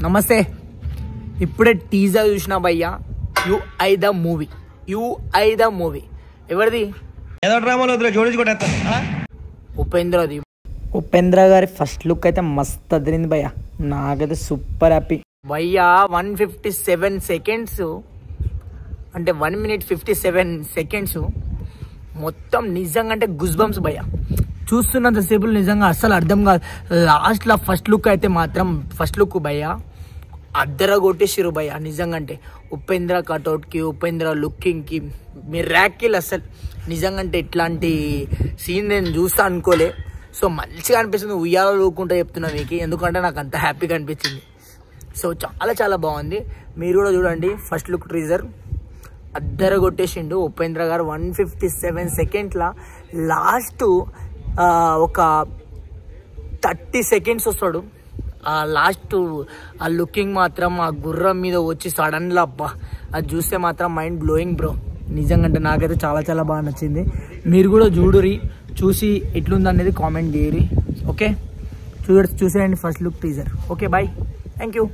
నమస్తే. ఇప్పుడే టీజర్ చూసిన భయ్యా, యూఐ ద మూవీ. ఎవరిది? ఏదో డ్రామాలో జోడించుకుంటా ఉపేంద్రది. ఉపేంద్ర గారి ఫస్ట్ లుక్ అయితే మస్త్ అదిరింది భయ్యా, నాకైతే సూపర్ హ్యాపీ భయ్యా. 157 సెకండ్స్ అంటే 1 minute 57 seconds మొత్తం నిజంగా అంటే గుజ్ బంప్స్ భయ్యా. చూస్తున్నంతసేపు నిజంగా అస్సలు అర్థం కాదు. లాస్ట్లో ఫస్ట్ లుక్ అయితే మాత్రం ఫస్ట్ లుక్ భయ్యా అద్దర కొట్టేసిరు భయ్యా. నిజంగా అంటే ఉపేంద్ర కటౌట్కి, ఉపేంద్ర లుకింగ్కి మిరాకిల్. అసలు నిజంగా అంటే ఇట్లాంటి సీన్ నేను చూస్తా అనుకోలే. సో మంచిగా అనిపిస్తుంది, ఉయ్యాలో ఊకుంటా చెప్తున్నా మీకు, ఎందుకంటే నాకు అంత హ్యాపీగా అనిపించింది. సో చాలా చాలా బాగుంది. మీరు కూడా చూడండి ఫస్ట్ లుక్ టీజర్. అద్దర కొట్టేసిండు ఉపేంద్ర గారు. 157 seconds లాస్ట్ ఒక 30 seconds వస్తాడు. ఆ లాస్ట్ ఆ లుకింగ్ మాత్రం ఆ గుర్రం మీద వచ్చి సడన్గా అబ్బా, అది చూస్తే మాత్రం మైండ్ బ్లోయింగ్ బ్రో. నిజంగా అంటే నాకైతే చాలా చాలా బాగా నచ్చింది. మీరు కూడా చూడురి, చూసి ఎట్లుంది అనేది కామెంట్ చేయరి. ఓకే, చూసేయండి first look teaser. Okay bye, thank you.